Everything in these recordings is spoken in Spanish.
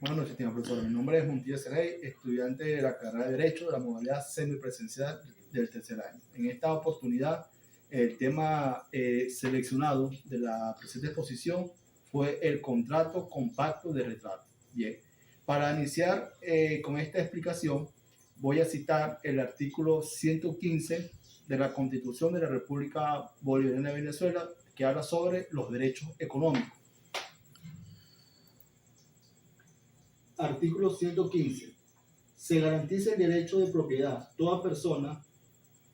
Buenas noches, estimado profesor. Mi nombre es Montilla Serey, estudiante de la carrera de Derecho de la modalidad semipresencial del tercer año. En esta oportunidad, el tema seleccionado de la presente exposición fue el contrato compacto de retrato. Bien, para iniciar con esta explicación, voy a citar el artículo 115 de la Constitución de la República Bolivariana de Venezuela, que habla sobre los derechos económicos. Artículo 115. Se garantiza el derecho de propiedad. Toda persona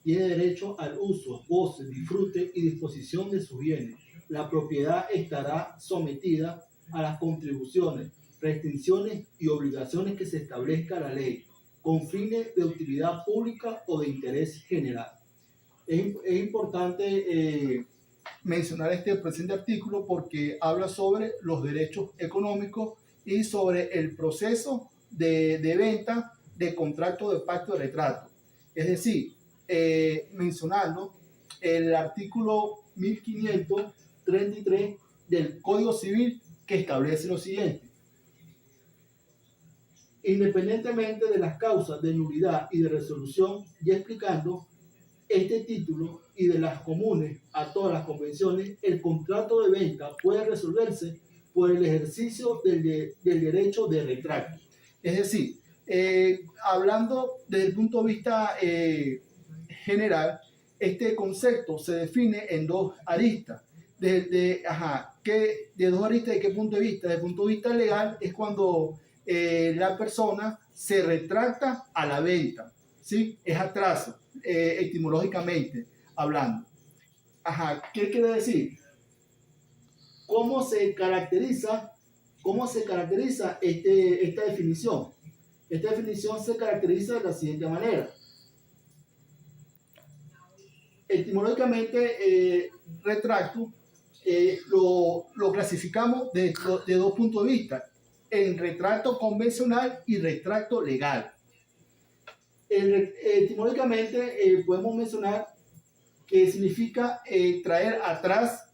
tiene derecho al uso, goce, disfrute y disposición de sus bienes. La propiedad estará sometida a las contribuciones, restricciones y obligaciones que se establezca la ley, con fines de utilidad pública o de interés general. Es importante mencionar este presente artículo porque habla sobre los derechos económicos y sobre el proceso de venta de contrato de pacto de retrato. Es decir, mencionando el artículo 1533 del Código Civil, que establece lo siguiente: independientemente de las causas de nulidad y de resolución, ya explicando este título y de las comunes a todas las convenciones, el contrato de venta puede resolverse por el ejercicio del derecho de retracto. Es decir, hablando desde el punto de vista general, este concepto se define en dos aristas. ¿De dos aristas de qué punto de vista? Desde el punto de vista legal es cuando la persona se retracta a la venta, ¿sí? Es atraso, etimológicamente hablando. ¿Qué quiere decir? ¿Cómo se caracteriza esta definición? Esta definición se caracteriza de la siguiente manera. Etimológicamente, retracto lo clasificamos de dos puntos de vista: en retracto convencional y retracto legal. Etimológicamente podemos mencionar que significa traer atrás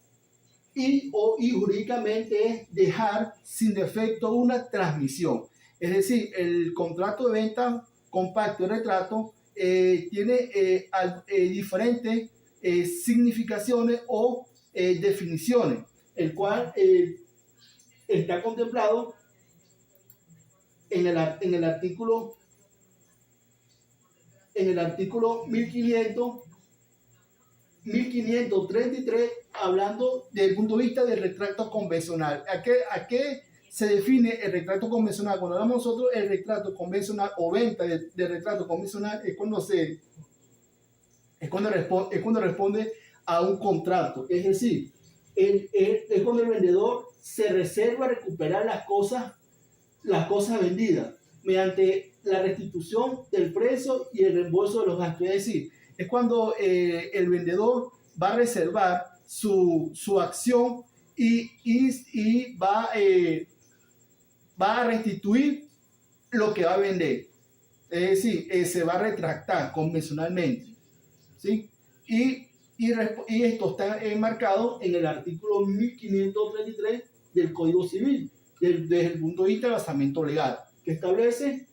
y jurídicamente es dejar sin defecto una transmisión. Es decir, el contrato de venta compacto de retrato tiene diferentes significaciones o definiciones, el cual está contemplado en el artículo 1533, hablando desde el punto de vista del retracto convencional. ¿A qué se define el retracto convencional? Cuando hablamos nosotros el retracto convencional o venta de retrato convencional es cuando responde a un contrato. Es decir, es cuando el vendedor se reserva recuperar las cosas vendidas mediante la restitución del precio y el reembolso de los gastos. Es decir, es cuando el vendedor va a reservar su acción y va a restituir lo que va a vender. Es decir, se va a retractar convencionalmente, ¿sí? Y esto está enmarcado en el artículo 1533 del Código Civil, desde el punto de vista del basamento legal, que establece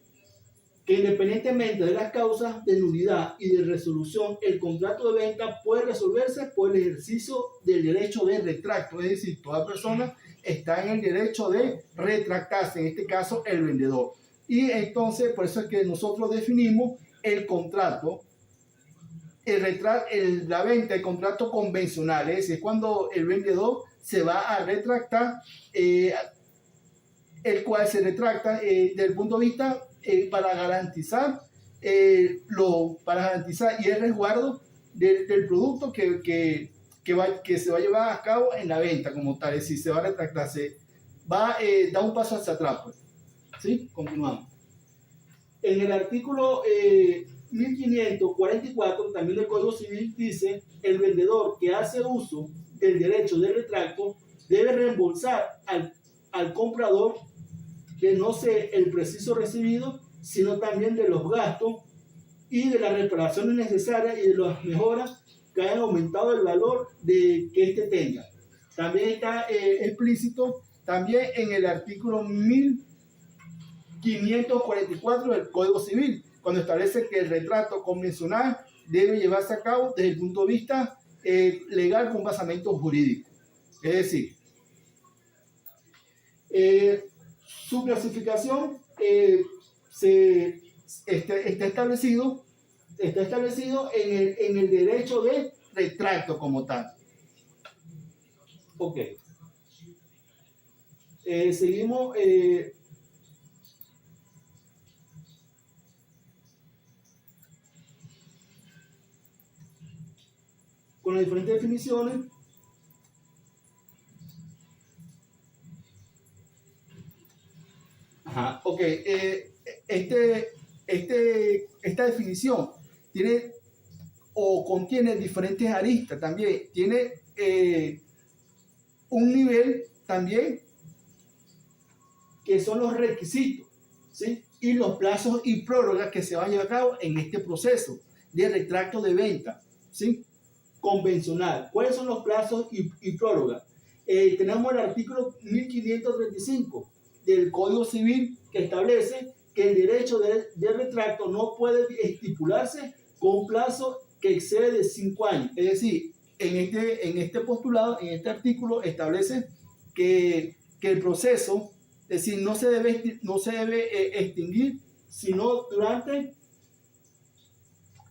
que independientemente de las causas de nulidad y de resolución, el contrato de venta puede resolverse por el ejercicio del derecho de retracto. Es decir, toda persona está en el derecho de retractarse, en este caso el vendedor. Y entonces, por eso es que nosotros definimos el contrato, la venta, el contrato convencional. Es decir, cuando el vendedor se va a retractar, el cual se retracta desde el punto de vista para garantizar y el resguardo del producto que se va a llevar a cabo en la venta como tal. Es decir, se va a retractar, da un paso hacia atrás, pues. ¿Sí? Continuamos. En el artículo 1544 también del Código Civil dice: el vendedor que hace uso del derecho de retracto debe reembolsar al comprador de no ser el preciso recibido, sino también de los gastos y de las reparaciones necesarias y de las mejoras que hayan aumentado el valor que éste tenga. También está explícito también en el artículo 1000 544 del Código Civil, cuando establece que el retrato convencional debe llevarse a cabo desde el punto de vista legal con basamento jurídico. Es decir, su clasificación está establecido en el derecho de retrato como tal. Ok. Seguimos. Con las diferentes definiciones. Ajá, ok. Esta definición tiene o contiene diferentes aristas también. Tiene un nivel también que son los requisitos, ¿sí? Y los plazos y prórrogas que se van a llevar a cabo en este proceso de retracto de venta, ¿sí? Convencional. ¿Cuáles son los plazos y prórrogas? Tenemos el artículo 1535 del Código Civil que establece que el derecho de retracto no puede estipularse con un plazo que excede de 5 años. Es decir, en este postulado, en este artículo, establece que el proceso, es decir, no se debe extinguir, sino durante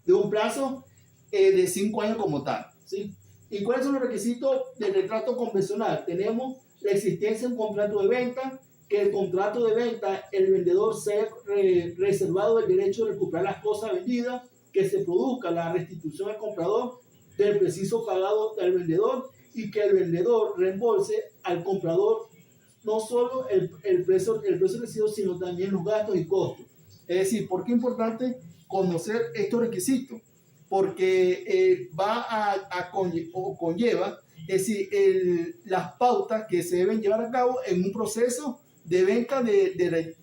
de un plazo de 5 años como tal, ¿sí? ¿Y cuáles son los requisitos del retrato convencional? Tenemos la existencia de un contrato de venta, que el contrato de venta, el vendedor sea reservado el derecho de recuperar las cosas vendidas, que se produzca la restitución al comprador del preciso pagado del vendedor y que el vendedor reembolse al comprador no solo el precio recibido, sino también los gastos y costos. Es decir, ¿por qué es importante conocer estos requisitos? Porque conlleva, es decir, las pautas que se deben llevar a cabo en un proceso de venta de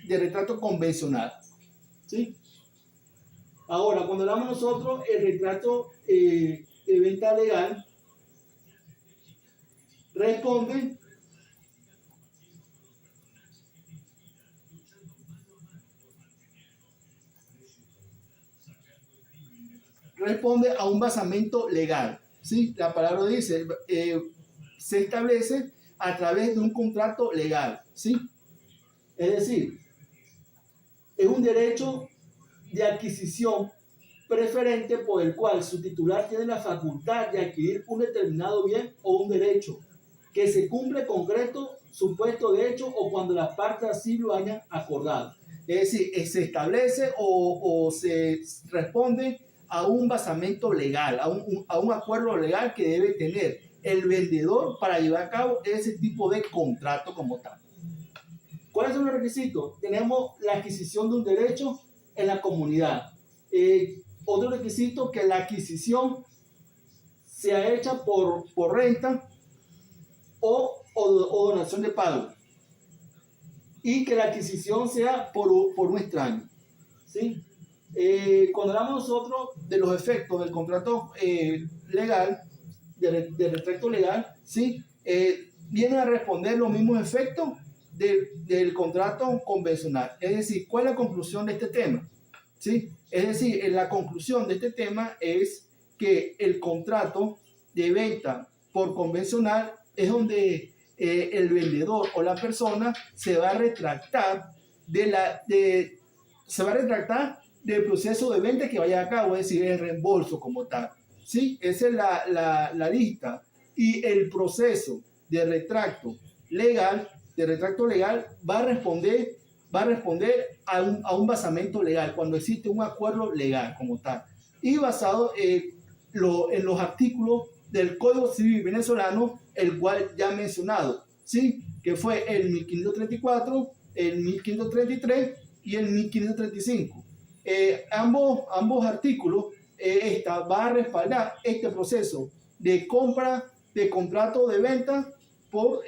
retrato convencional, ¿sí? Ahora, cuando hablamos nosotros el retrato de venta legal, responde a un basamento legal, ¿sí? La palabra dice, se establece a través de un contrato legal, ¿sí? Es decir, es un derecho de adquisición preferente por el cual su titular tiene la facultad de adquirir un determinado bien o un derecho que se cumple concreto supuesto de hecho o cuando las partes así lo hayan acordado. Es decir, se establece o se responde a un basamento legal, a un acuerdo legal que debe tener el vendedor para llevar a cabo ese tipo de contrato como tal. ¿Cuáles son los requisitos? Tenemos la adquisición de un derecho en la comunidad. Otro requisito, que la adquisición sea hecha por renta o donación de pago. Y que la adquisición sea por un extraño, ¿sí? Cuando hablamos nosotros de los efectos del contrato legal, del retracto legal, ¿sí? Viene a responder los mismos efectos del contrato convencional. Es decir, ¿cuál es la conclusión de este tema? ¿Sí? Es decir, la conclusión de este tema es que el contrato de venta por convencional es donde el vendedor o la persona se va a retractar del proceso de venta que vaya a cabo, es decir, el reembolso como tal. ¿Sí? Esa es la lista. Y el proceso de retracto legal va a responder a un basamento legal, cuando existe un acuerdo legal como tal. Y basado en los artículos del Código Civil venezolano, el cual ya he mencionado, ¿sí? Que fue el 1534, el 1533 y el 1535. Ambos artículos va a respaldar este proceso de compra de contrato de venta por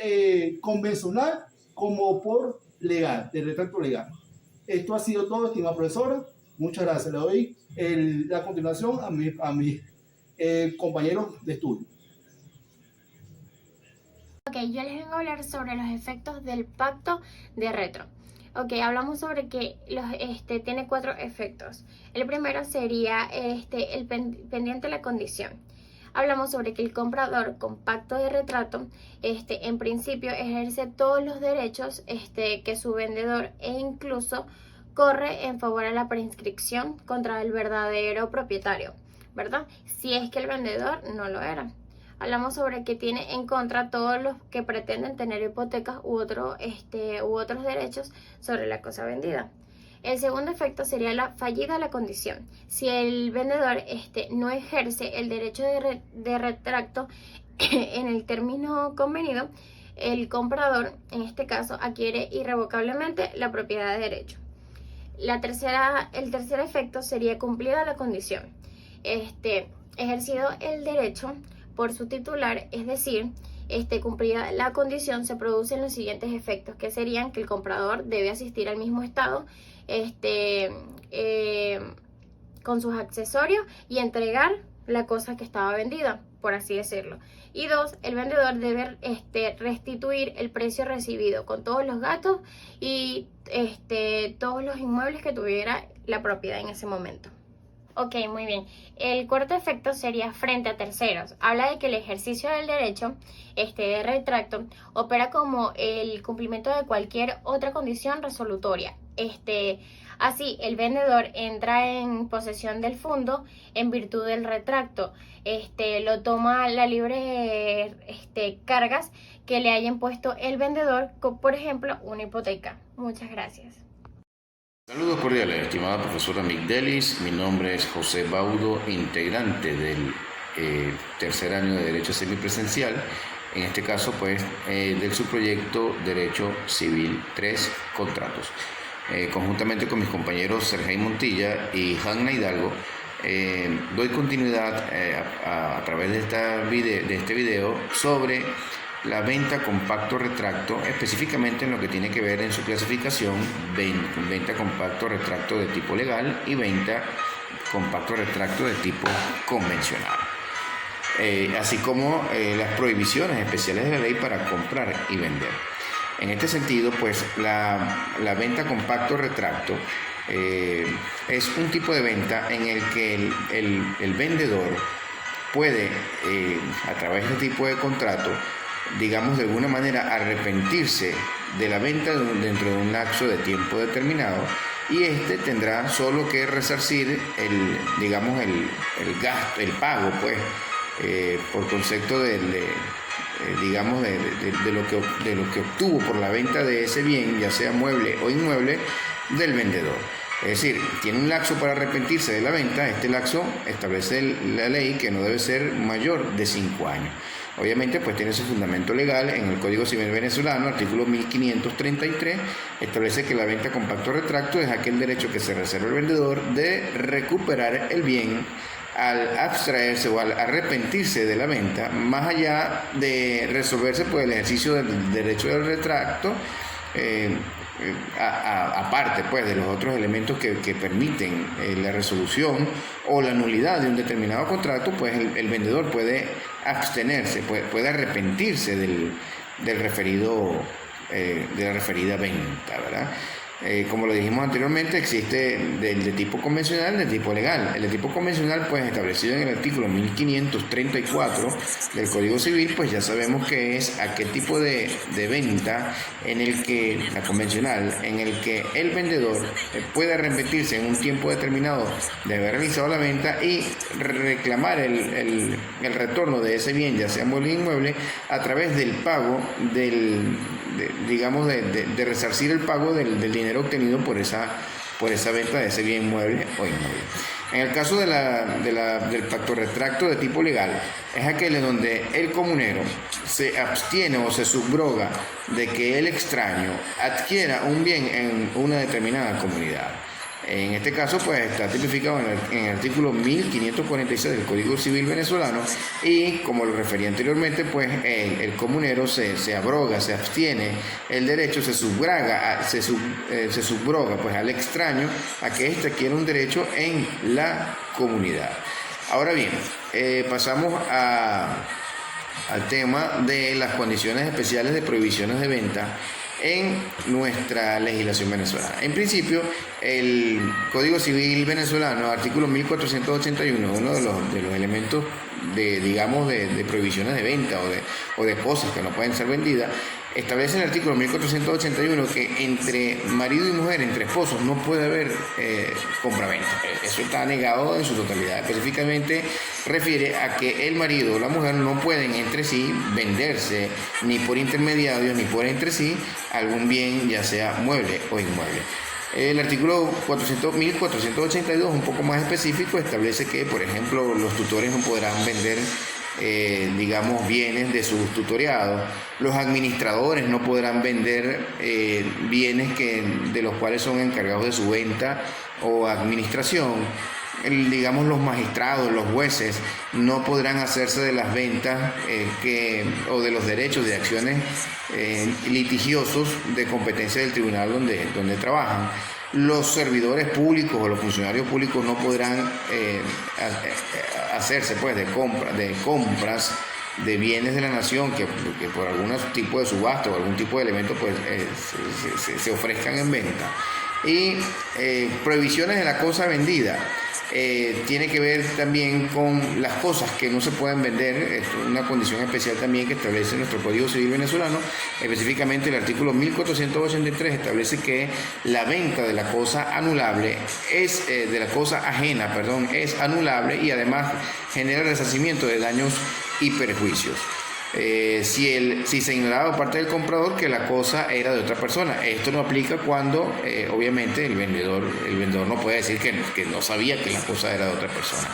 convencional como por legal, de retracto legal. Esto ha sido todo, estimada profesora. Muchas gracias. Le doy la continuación a mis compañeros de estudio. Ok, yo les vengo a hablar sobre los efectos del pacto de retro. Ok, hablamos sobre que tiene 4 efectos. El primero sería el pendiente de la condición. Hablamos sobre que el comprador con pacto de retrato, en principio ejerce todos los derechos que su vendedor e incluso corre en favor a la prescripción contra el verdadero propietario, ¿verdad? Si es que el vendedor no lo era. Hablamos sobre que tiene en contra todos los que pretenden tener hipotecas u otros derechos sobre la cosa vendida. El segundo efecto sería la fallida la condición. Si el vendedor no ejerce el derecho de retracto en el término convenido, el comprador, en este caso, adquiere irrevocablemente la propiedad de derecho. El tercer efecto sería cumplida la condición. Ejercido el derecho por su titular, es decir, cumplida la condición, se producen los siguientes efectos, que serían que el comprador debe asistir al mismo estado con sus accesorios y entregar la cosa que estaba vendida, por así decirlo. Y 2, el vendedor debe restituir el precio recibido con todos los gastos y todos los inmuebles que tuviera la propiedad en ese momento. Ok, muy bien. El cuarto efecto sería frente a terceros. Habla de que el ejercicio del derecho de retracto opera como el cumplimiento de cualquier otra condición resolutoria. Así, el vendedor entra en posesión del fondo en virtud del retracto. Lo toma la libre cargas que le haya impuesto el vendedor, por ejemplo, una hipoteca. Muchas gracias. Saludos cordiales, estimada profesora Migdelis. Mi nombre es José Baudo, integrante del tercer año de Derecho Semipresencial. En este caso, pues, del subproyecto Derecho Civil 3 Contratos. Conjuntamente con mis compañeros Sergei Montilla y Hanna Hidalgo, doy continuidad a través de este video sobre la venta con pacto retracto, específicamente en lo que tiene que ver en su clasificación, venta con pacto retracto de tipo legal y venta con pacto retracto de tipo convencional. Así como las prohibiciones especiales de la ley para comprar y vender. En este sentido, pues la venta con pacto retracto es un tipo de venta en el que el vendedor puede, a través de este tipo de contrato, digamos, de alguna manera arrepentirse de la venta dentro de un lapso de tiempo determinado, y tendrá solo que resarcir el gasto, el pago, pues, por concepto de lo que obtuvo por la venta de ese bien, ya sea mueble o inmueble, del vendedor. Es decir, tiene un lapso para arrepentirse de la venta. Este lapso establece la ley que no debe ser mayor de 5 años. Obviamente, pues tiene su fundamento legal en el Código Civil venezolano, artículo 1533, establece que la venta con pacto retracto es aquel derecho que se reserva el vendedor de recuperar el bien al abstraerse o al arrepentirse de la venta, más allá de resolverse por el ejercicio del derecho del retracto, aparte, pues, de los otros elementos que permiten la resolución o la nulidad de un determinado contrato, pues el vendedor puede abstenerse, puede arrepentirse de la referida venta, ¿verdad? Como lo dijimos anteriormente, existe de tipo convencional y de tipo legal. El de tipo convencional, pues, establecido en el artículo 1534 del Código Civil, pues ya sabemos que es aquel tipo de venta en el que, la convencional, en el que el vendedor puede arrepentirse en un tiempo determinado de haber realizado la venta y reclamar el retorno de ese bien, ya sea mueble o inmueble, a través del pago de resarcir el pago del dinero obtenido por esa venta de ese bien mueble o inmueble. En el caso del pacto retracto de tipo legal, es aquel en donde el comunero se abstiene o se subroga de que el extraño adquiera un bien en una determinada comunidad. En este caso, pues, está tipificado en el artículo 1546 del Código Civil venezolano, y como lo refería anteriormente, pues el comunero se abroga, se abstiene el derecho, se subroga pues al extraño a que éste adquiera un derecho en la comunidad. Ahora bien, pasamos a al tema de las condiciones especiales de prohibiciones de venta en nuestra legislación venezolana. En principio, el Código Civil venezolano, artículo 1481, uno de los elementos de prohibiciones de venta o de cosas que no pueden ser vendidas, establece en el artículo 1481 que entre marido y mujer, entre esposos, no puede haber compraventa. Eso está negado en su totalidad. Específicamente refiere a que el marido o la mujer no pueden entre sí venderse ni por intermediarios ni por entre sí algún bien, ya sea mueble o inmueble. El artículo 1482, un poco más específico, establece que, por ejemplo, los tutores no podrán vender bienes de sus tutoreados. Los administradores no podrán vender bienes de los cuales son encargados de su venta o administración. Los magistrados, los jueces no podrán hacerse de las ventas o de los derechos de acciones litigiosos de competencia del tribunal donde trabajan. Los servidores públicos o los funcionarios públicos no podrán hacerse de compras de bienes de la nación que por algún tipo de subasta o algún tipo de elemento se ofrezcan en venta. Y prohibiciones de la cosa vendida. Tiene que ver también con las cosas que no se pueden vender. Es una condición especial también que establece nuestro Código Civil venezolano. Específicamente el artículo 1483 establece que la venta de la cosa anulable de la cosa ajena, es anulable y además genera resarcimiento de daños y perjuicios. Si se ignoraba por parte del comprador que la cosa era de otra persona. Esto no aplica cuando obviamente el vendedor no puede decir que no sabía que la cosa era de otra persona.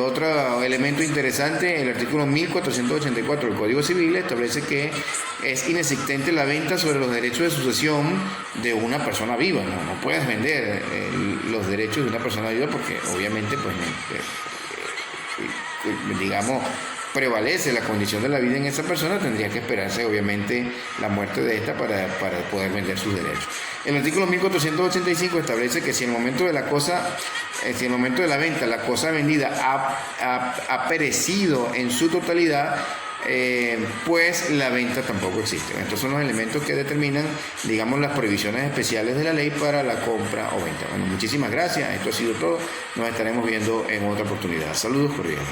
Otro elemento interesante, el artículo 1484 del Código Civil establece que es inexistente la venta sobre los derechos de sucesión de una persona viva. No puedes vender los derechos de una persona viva porque obviamente prevalece la condición de la vida en esa persona. Tendría que esperarse obviamente la muerte de esta para poder vender sus derechos. El artículo 1485 establece que si en el momento de la venta la cosa vendida ha perecido en su totalidad, pues la venta tampoco existe. Estos son los elementos que determinan, las prohibiciones especiales de la ley para la compra o venta. Bueno, muchísimas gracias. Esto ha sido todo. Nos estaremos viendo en otra oportunidad. Saludos cordiales.